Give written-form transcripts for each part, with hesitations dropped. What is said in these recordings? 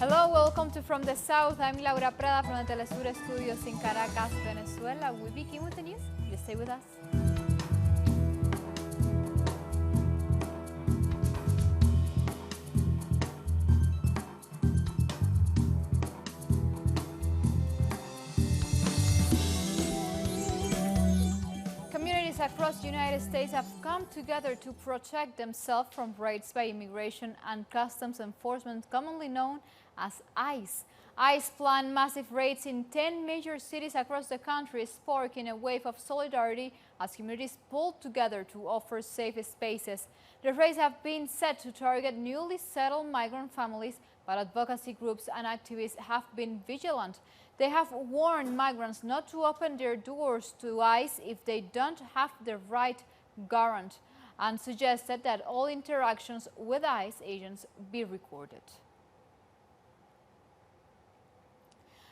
Hello, welcome to From the South. I'm Laura Prada from the Telesur Studios in Caracas, Venezuela. We begin with the news. Please stay with us. Communities across the United States have come together to protect themselves from raids by Immigration and Customs Enforcement, commonly known as ICE. ICE planned massive raids in 10 major cities across the country, sparking a wave of solidarity as communities pulled together to offer safe spaces. The raids have been set to target newly settled migrant families, but advocacy groups and activists have been vigilant. They have warned migrants not to open their doors to ICE if they don't have the right warrant, and suggested that all interactions with ICE agents be recorded.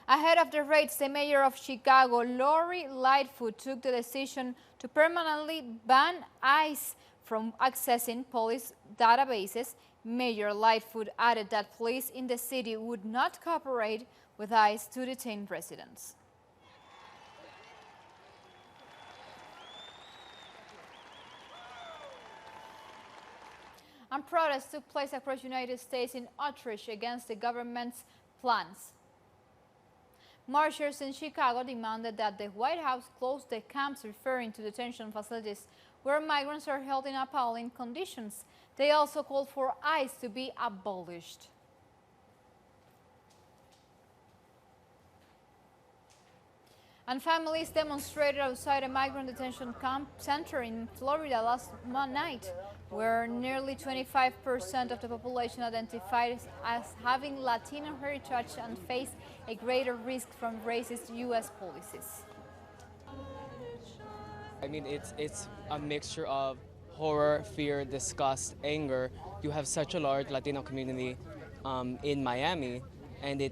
Ahead of the raids, the mayor of Chicago, Lori Lightfoot, took the decision to permanently ban ICE from accessing police databases. Mayor Lightfoot added that police in the city would not cooperate with ICE to detain residents. And protests took place across the United States in outrage against the government's plans. Marchers in Chicago demanded that the White House close the camps, referring to detention facilities where migrants are held in appalling conditions. They also called for ICE to be abolished. And families demonstrated outside a migrant detention camp center in Florida last night, where nearly 25% of the population identified as having Latino heritage and face a greater risk from racist U.S. policies. I mean, it's a mixture of horror, fear, disgust, anger. You have such a large Latino community in Miami, and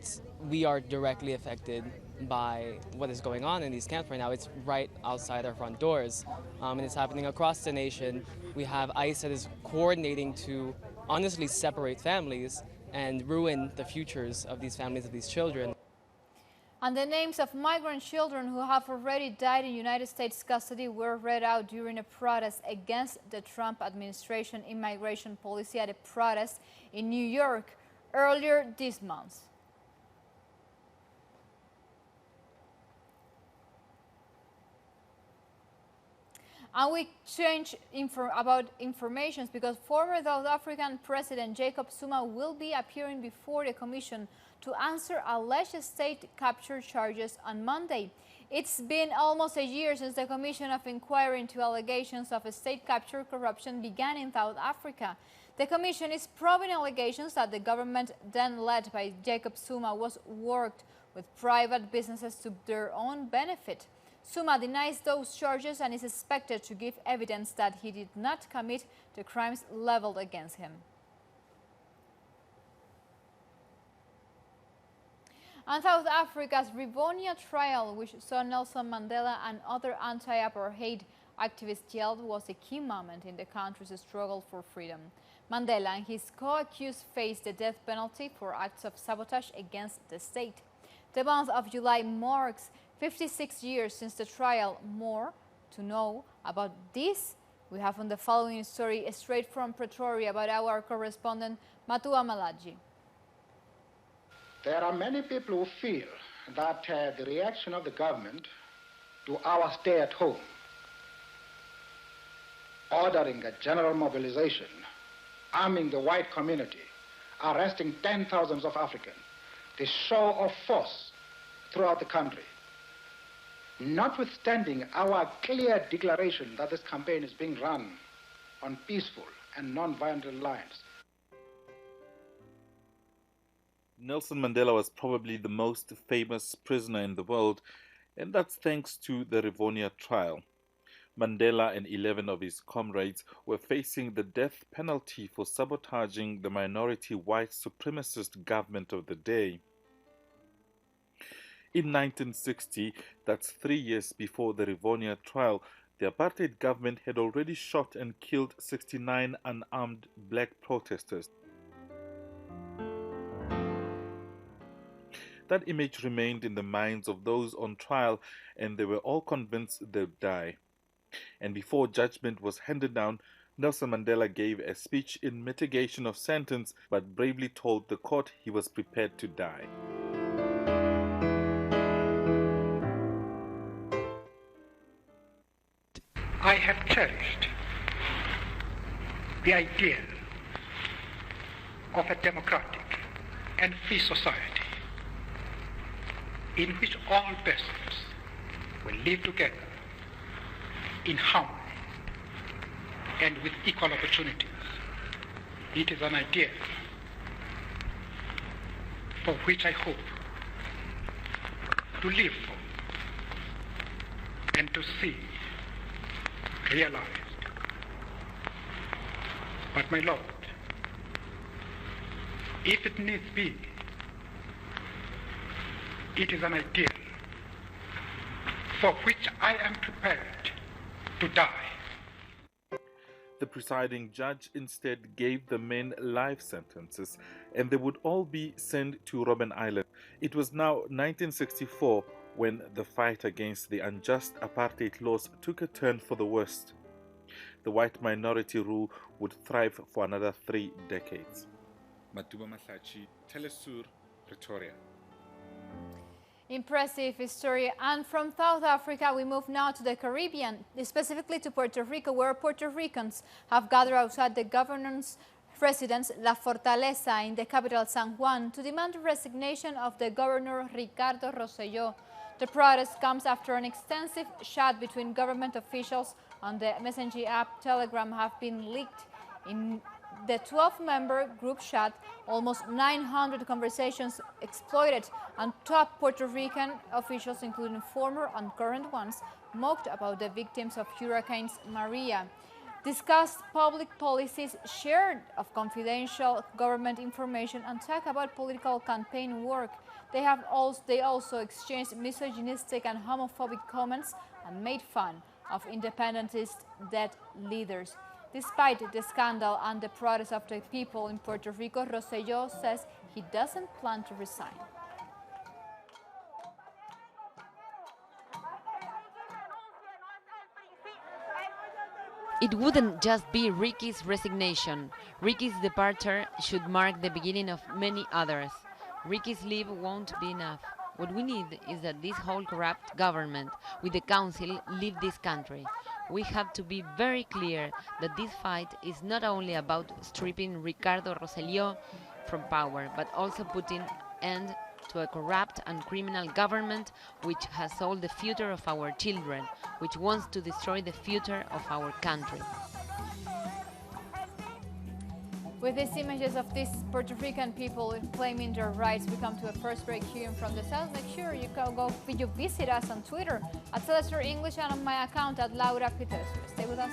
we are directly affected by what is going on in these camps right now. It's right outside our front doors, and it's happening across the nation. We have ICE that is coordinating to honestly separate families and ruin the futures of these families, of these children. And the names of migrant children who have already died in United States custody were read out during a protest against the Trump administration immigration policy at a protest in New York earlier this month. And we change about information because former South African President Jacob Zuma will be appearing before the Commission to answer alleged state capture charges on Monday. It's been almost a year since the Commission of Inquiry into allegations of state capture corruption began in South Africa. The Commission is probing allegations that the government then led by Jacob Zuma was worked with private businesses to their own benefit. Zuma denies those charges and is expected to give evidence that he did not commit the crimes leveled against him. And South Africa's Rivonia trial, which saw Nelson Mandela and other anti-apartheid activists jailed, was a key moment in the country's struggle for freedom. Mandela and his co-accused faced the death penalty for acts of sabotage against the state. The month of July marks 56 years since the trial. More to know about this, we have on the following story straight from Pretoria about our correspondent Matua Malaji. There are many people who feel that the reaction of the government to our stay at home, ordering a general mobilization, arming the white community, arresting 10,000s of Africans, the show of force throughout the country, notwithstanding our clear declaration that this campaign is being run on peaceful and non-violent lines. Nelson Mandela was probably the most famous prisoner in the world, and that's thanks to the Rivonia trial. Mandela and 11 of his comrades were facing the death penalty for sabotaging the minority white supremacist government of the day. In 1960, that's 3 years before the Rivonia trial, the apartheid government had already shot and killed 69 unarmed black protesters. that image remained in the minds of those on trial, and they were all convinced they'd die. And before judgment was handed down, Nelson Mandela gave a speech in mitigation of sentence, but bravely told the court he was prepared to die. I have cherished the idea of a democratic and free society in which all persons will live together in harmony and with equal opportunities. It is an idea for which I hope to live for and to see realized. But my Lord, if it needs be, it is an ideal for which I am prepared to die. The presiding judge instead gave the men life sentences, and they would all be sent to Robben Island. It was now 1964 when the fight against the unjust apartheid laws took a turn for the worst. The white minority rule would thrive for another 3 decades. Matuba Mahlachi, Telesur, Pretoria. Impressive history. And from South Africa, we move now to the Caribbean, specifically to Puerto Rico, where Puerto Ricans have gathered outside the governor's residence, La Fortaleza, in the capital, San Juan, to demand the resignation of the governor, Ricardo Rosselló. The protest comes after an extensive chat between government officials on the messaging app Telegram have been leaked. In the 12-member group chat, almost 900 conversations exploited, and top Puerto Rican officials, including former and current ones, mocked about the victims of Hurricanes Maria, discussed public policies, shared of confidential government information, and talked about political campaign work. They also exchanged misogynistic and homophobic comments and made fun of independentist dead leaders. Despite the scandal and the protest of the people in Puerto Rico, Rosselló says he doesn't plan to resign. It wouldn't just be Ricky's resignation. Ricky's departure should mark the beginning of many others. Ricky's leave won't be enough. What we need is that this whole corrupt government with the council leave this country. We have to be very clear that this fight is not only about stripping Ricardo Rosselló from power, but also putting end to a corrupt and criminal government which has sold the future of our children, which wants to destroy the future of our country. With these images of these Puerto Rican people claiming their rights, we come to a first break here from the South. Make sure you visit us on Twitter at Telesur English and on my account at Laura Peters. Stay with us.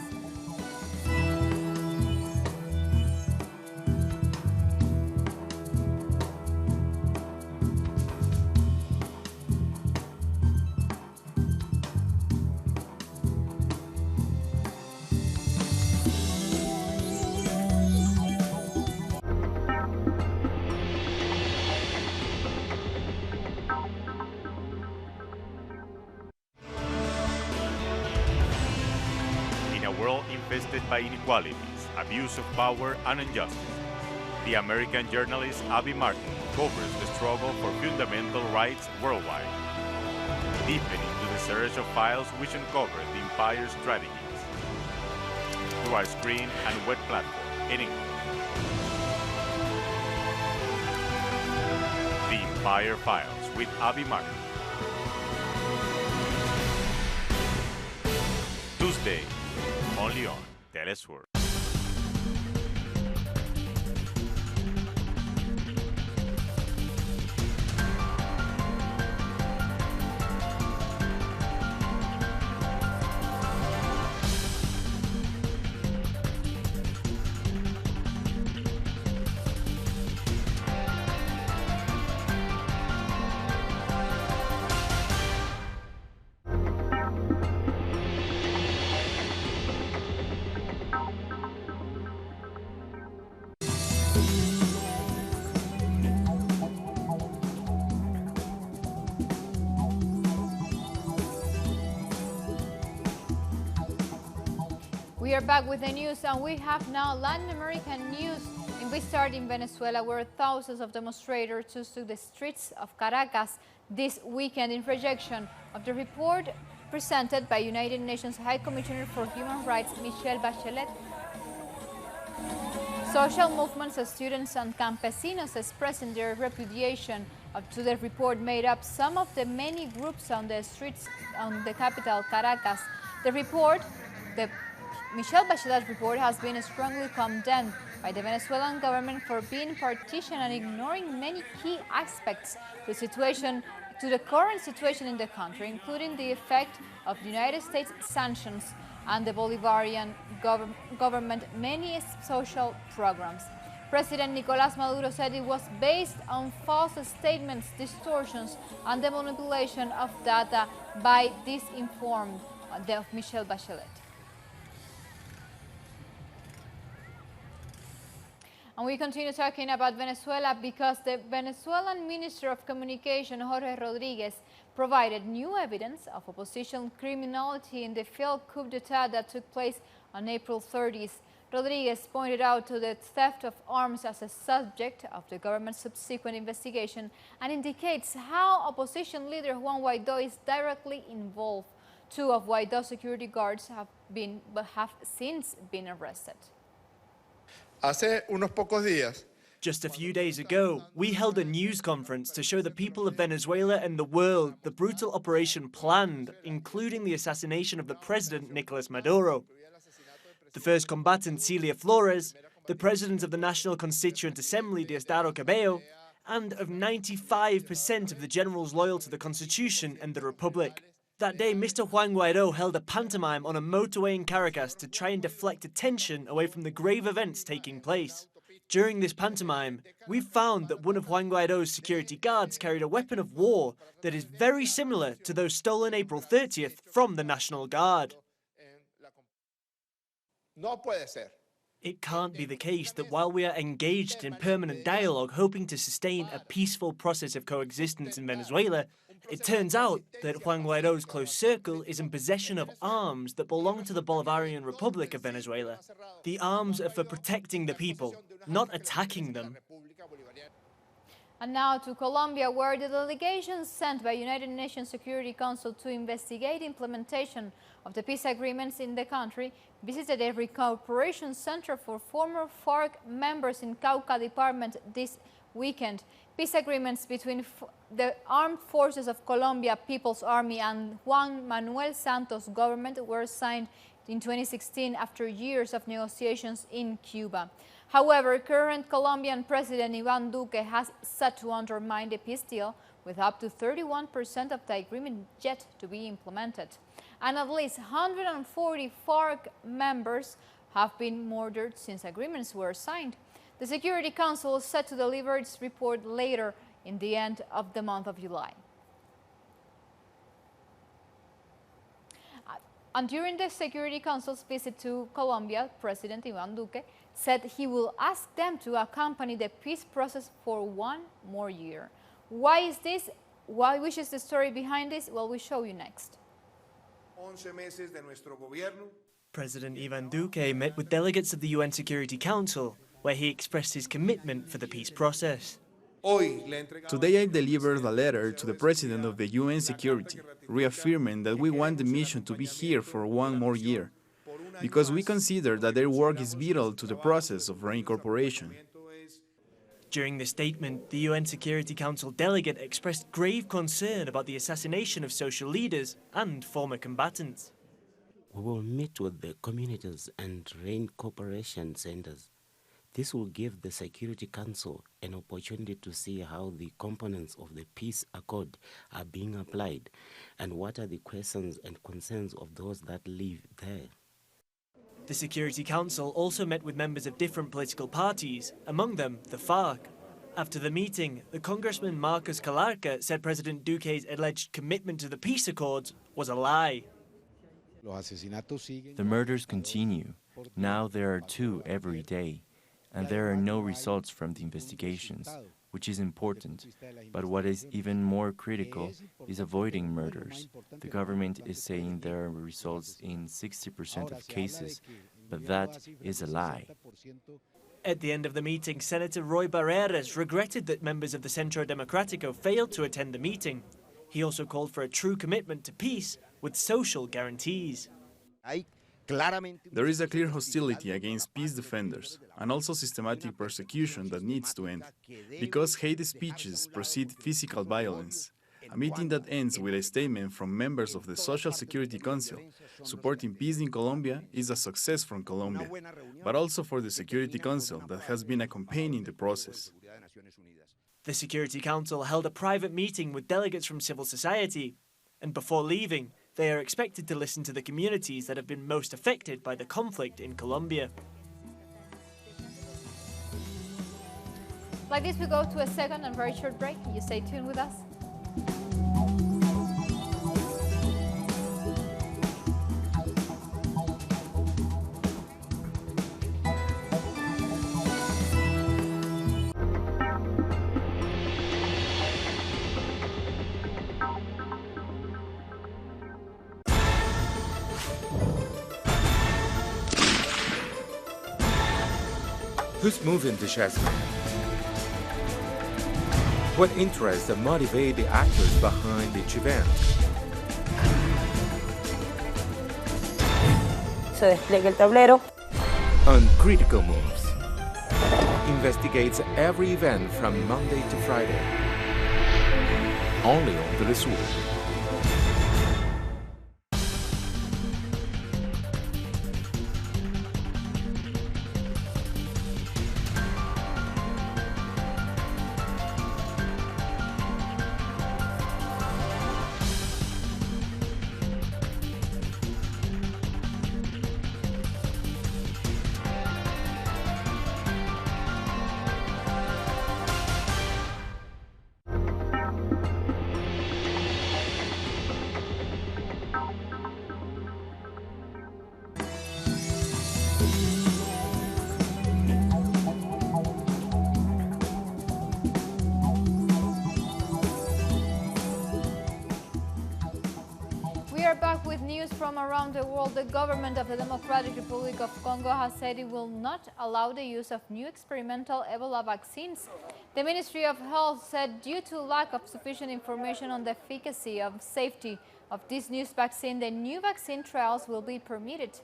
Infested by inequalities, abuse of power, and injustice. The American journalist Abby Martin covers the struggle for fundamental rights worldwide, deepening into the search of files which uncover the empire's strategies through our screen and web platform in English. The Empire Files with Abby Martin. Tuesday, only on Telesur. We are back with the news, and we have now Latin American news. And we start in Venezuela, where thousands of demonstrators took the streets of Caracas this weekend in rejection of the report presented by United Nations High Commissioner for Human Rights, Michelle Bachelet. Social movements, students, and campesinos expressing their repudiation to the report made up some of the many groups on the streets on the capital, Caracas. The report, the Michelle Bachelet's report, has been strongly condemned by the Venezuelan government for being partisan and ignoring many key aspects to the current situation in the country, including the effect of the United States sanctions and the Bolivarian government many social programs. President Nicolás Maduro said it was based on false statements, distortions, and the manipulation of data by disinformed of Michelle Bachelet. And we continue talking about Venezuela because the Venezuelan Minister of Communication, Jorge Rodríguez, provided new evidence of opposition criminality in the failed coup d'etat that took place on April 30th. Rodríguez pointed out to the theft of arms as a subject of the government's subsequent investigation and indicates how opposition leader Juan Guaidó is directly involved. Two of Guaidó's security guards have since been arrested. Hace unos pocos días, just a few days ago, we held a news conference to show the people of Venezuela and the world the brutal operation planned, including the assassination of the president, Nicolás Maduro. The first combatant, Celia Flores, the president of the National Constituent Assembly, Diosdado Cabello, and of 95% of the generals loyal to the Constitution and the Republic. That day, Mr. Juan Guaidó held a pantomime on a motorway in Caracas to try and deflect attention away from the grave events taking place. During this pantomime, we found that one of Juan Guaidó's security guards carried a weapon of war that is very similar to those stolen April 30th from the National Guard. no puede ser. It can't be the case that while we are engaged in permanent dialogue hoping to sustain a peaceful process of coexistence in Venezuela, it turns out that Juan Guaidó's close circle is in possession of arms that belong to the Bolivarian Republic of Venezuela. The arms are for protecting the people, not attacking them. And now to Colombia, where the delegation sent by United Nations Security Council to investigate implementation of the peace agreements in the country visited a recuperation center for former FARC members in Cauca department this weekend. Peace agreements between the Armed Forces of Colombia People's Army and Juan Manuel Santos' government were signed in 2016 after years of negotiations in Cuba. However, current Colombian President Iván Duque has set to undermine the peace deal, with up to 31% of the agreement yet to be implemented. And at least 140 FARC members have been murdered since agreements were signed. The Security Council is set to deliver its report later in the end of the month of July. And during the Security Council's visit to Colombia, President Iván Duque said he will ask them to accompany the peace process for one more year. Why is this? Which is the story behind this? Well, we show you next. President Iván Duque met with delegates of the UN Security Council, where he expressed his commitment for the peace process. Today I delivered a letter to the President of the UN Security, reaffirming that we want the mission to be here for one more year, because we consider that their work is vital to the process of reincorporation. During the statement, the UN Security Council delegate expressed grave concern about the assassination of social leaders and former combatants. We will meet with the communities and reincorporation centers. This will give the Security Council an opportunity to see how the components of the peace accord are being applied and what are the questions and concerns of those that live there. The Security Council also met with members of different political parties, among them the FARC. After the meeting, the Congressman Marcos Calarca said President Duque's alleged commitment to the peace accords was a lie. The murders continue. Now there are 2 every day, and there are no results from the investigations, which is important. But what is even more critical is avoiding murders. The government is saying there are results in 60% of cases, but that is a lie. At the end of the meeting, Senator Roy Barreras regretted that members of the Centro Democrático failed to attend the meeting. He also called for a true commitment to peace with social guarantees. There is a clear hostility against peace defenders and also systematic persecution that needs to end, because hate speeches precede physical violence. A meeting that ends with a statement from members of the Social Security Council supporting peace in Colombia is a success from Colombia, but also for the Security Council that has been accompanying the process. The Security Council held a private meeting with delegates from civil society, and before leaving, they are expected to listen to the communities that have been most affected by the conflict in Colombia. Like this, we go to a second and very short break. You stay tuned with us. Who's moving the Jasmine? What interests motivate the actors behind each event? Se despliega el tablero. Uncritical Moves investigates every event from Monday to Friday. Only on Telesur. We are back with news from around the world. The government of the Democratic Republic of Congo has said it will not allow the use of new experimental Ebola vaccines. The Ministry of Health said due to lack of sufficient information on the efficacy and safety of this new vaccine, the new vaccine trials will be permitted.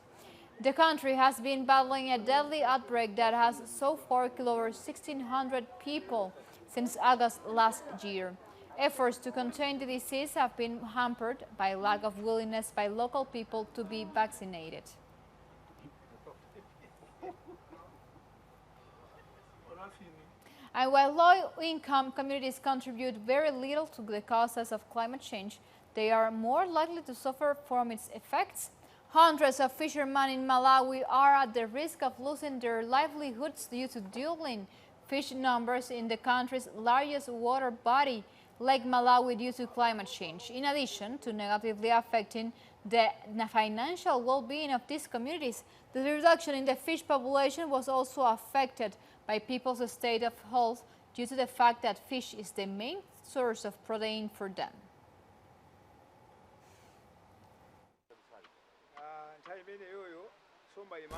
The country has been battling a deadly outbreak that has so far killed over 1,600 people since August last year. Efforts to contain the disease have been hampered by lack of willingness by local people to be vaccinated. And while low-income communities contribute very little to the causes of climate change, they are more likely to suffer from its effects. Hundreds of fishermen in Malawi are at the risk of losing their livelihoods due to dwindling fish numbers in the country's largest water body, Lake Malawi, due to climate change. In addition to negatively affecting the financial well-being of these communities, the reduction in the fish population was also affected by people's state of health due to the fact that fish is the main source of protein for them.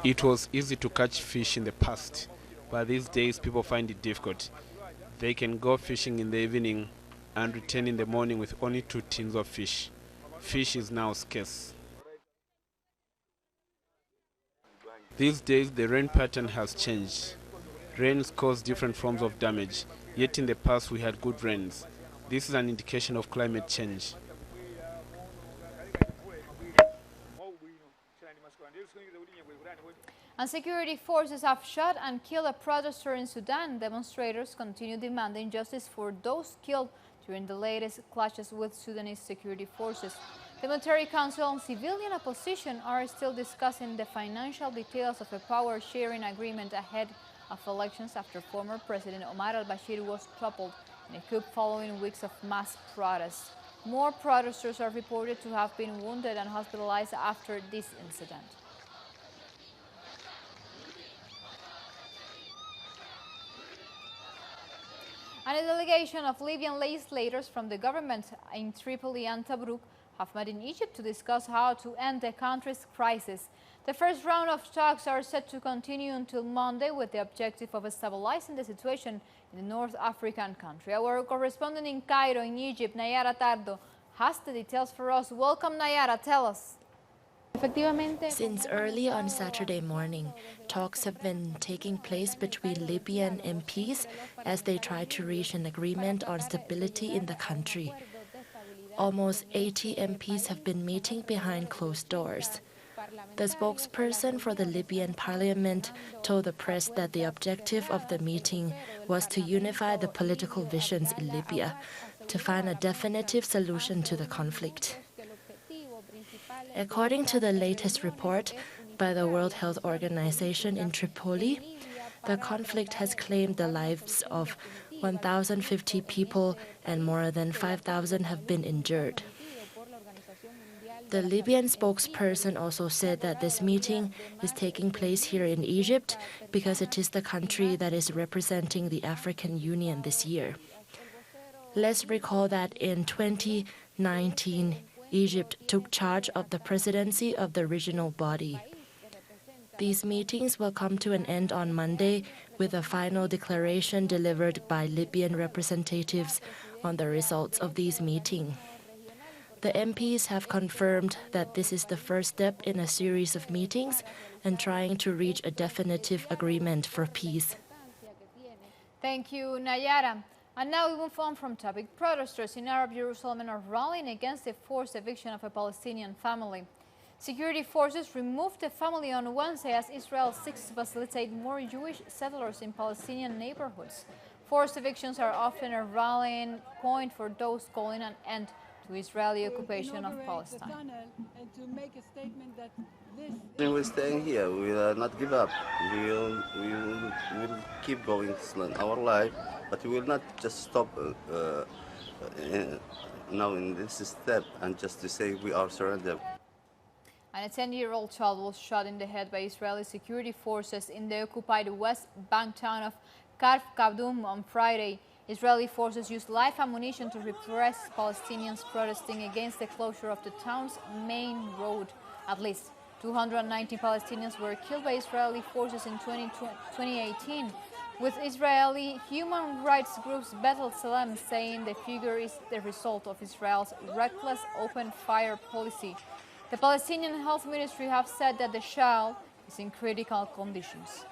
It was easy to catch fish in the past, but these days people find it difficult. They can go fishing in the evening and return in the morning with only 2 tins of fish. Fish is now scarce. These days the rain pattern has changed. Rains cause different forms of damage, yet in the past we had good rains. This is an indication of climate change. And security forces have shot and killed a protester in Sudan. Demonstrators continue demanding justice for those killed during the latest clashes with Sudanese security forces. The Military Council and civilian opposition are still discussing the financial details of a power-sharing agreement ahead of elections after former President Omar al-Bashir was toppled in a coup following weeks of mass protests. More protesters are reported to have been wounded and hospitalized after this incident. And a delegation of Libyan legislators from the government in Tripoli and Tobruk have met in Egypt to discuss how to end the country's crisis. The first round of talks are set to continue until Monday with the objective of stabilizing the situation in the North African country. Our correspondent in Cairo, in Egypt, Nayara Tardo, has the details for us. Welcome, Nayara. Tell us. Since early on Saturday morning, talks have been taking place between Libyan MPs as they try to reach an agreement on stability in the country. Almost 80 MPs have been meeting behind closed doors. The spokesperson for the Libyan parliament told the press that the objective of the meeting was to unify the political visions in Libya to find a definitive solution to the conflict. According to the latest report by the World Health Organization in Tripoli, the conflict has claimed the lives of 1,050 people and more than 5,000 have been injured. The Libyan spokesperson also said that this meeting is taking place here in Egypt because it is the country that is representing the African Union this year. Let's recall that in 2019, Egypt took charge of the presidency of the regional body. These meetings will come to an end on Monday with a final declaration delivered by Libyan representatives on the results of these meetings. The MPs have confirmed that this is the first step in a series of meetings and trying to reach a definitive agreement for peace. Thank you, Nayara. And now we move on from topic. Protesters in Arab Jerusalem are rallying against the forced eviction of a Palestinian family. Security forces removed the family on Wednesday as Israel seeks to facilitate more Jewish settlers in Palestinian neighborhoods. Forced evictions are often a rallying point for those calling an end to Israeli occupation of Palestine. We're staying here. We will not give up. We will keep going our life, but we will not just stop now in this step and just to say we are surrendered. And a 10-year-old child was shot in the head by Israeli security forces in the occupied West Bank town of Kfar Kadum on Friday. Israeli forces used live ammunition to repress Palestinians protesting against the closure of the town's main road. At least 290 Palestinians were killed by Israeli forces in 2018, with Israeli human rights groups Bethel Salem saying the figure is the result of Israel's reckless open-fire policy. The Palestinian Health Ministry have said that the child is in critical conditions.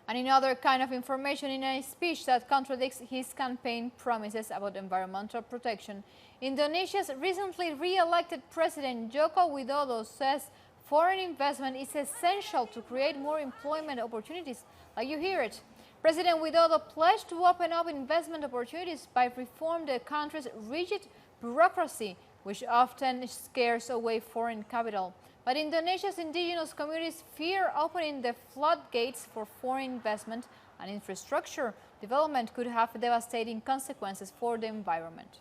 And in other kind of information, in a speech that contradicts his campaign promises about environmental protection, Indonesia's recently re-elected President Joko Widodo says foreign investment is essential to create more employment opportunities, like you hear it. President Widodo pledged to open up investment opportunities by reforming the country's rigid bureaucracy, which often scares away foreign capital. But Indonesia's indigenous communities fear opening the floodgates for foreign investment, and infrastructure development could have devastating consequences for the environment.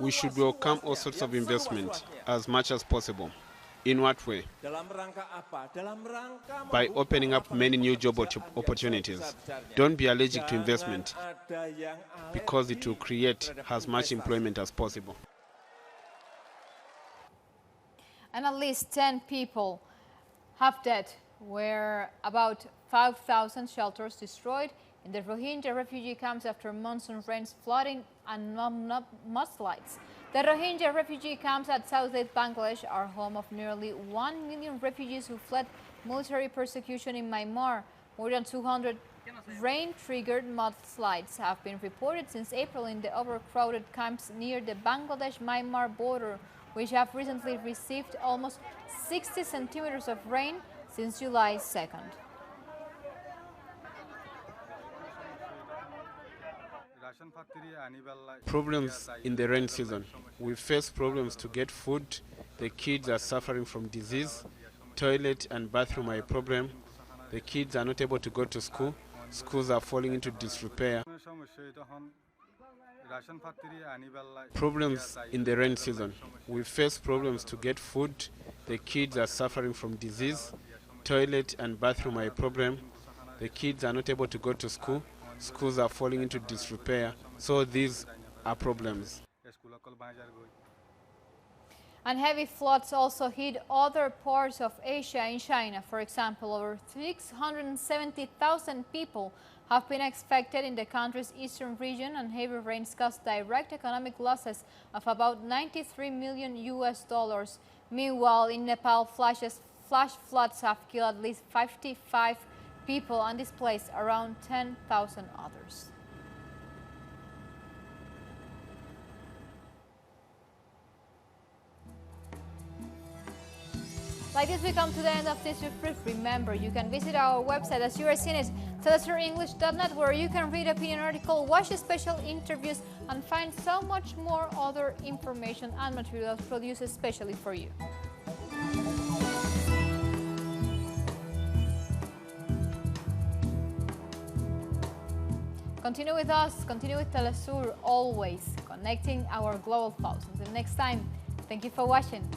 We should welcome all sorts of investment as much as possible. In what way? By opening up many new job opportunities. Don't be allergic to investment because it will create as much employment as possible. And at least 10 people have died, where about 5,000 shelters destroyed in the Rohingya refugee camps after monsoon rains, flooding and mudslides. The Rohingya refugee camps at Southeast Bangladesh are home of nearly 1 million refugees who fled military persecution in Myanmar. More than 200 rain-triggered mudslides have been reported since April in the overcrowded camps near the Bangladesh-Myanmar border, which have recently received almost 60 centimeters of rain since July 2nd. Problems in the rain season. We face problems to get food. The kids are suffering from disease. Toilet and bathroom are a problem. The kids are not able to go to school. Schools are falling into disrepair. Problems in the rain season. We face problems to get food. The kids are suffering from disease. toilet and bathroom are a problem. The kids are not able to go to school. Schools are falling into disrepair. So these are problems. And heavy floods also hit other parts of Asia. In China, for example, over 670,000 people have been affected in the country's eastern region, and heavy rains caused direct economic losses of about $93 million. Meanwhile, in Nepal, flash floods have killed at least 55 people and displaced around 10,000 others. Like this, we come to the end of this brief. Remember, you can visit our website, as you are seeing it, celesterenglish.net, where you can read opinion article, watch special interviews, and find so much more other information and materials produced especially for you. Continue with us, continue with Telesur, always connecting our global thoughts. Until next time, thank you for watching.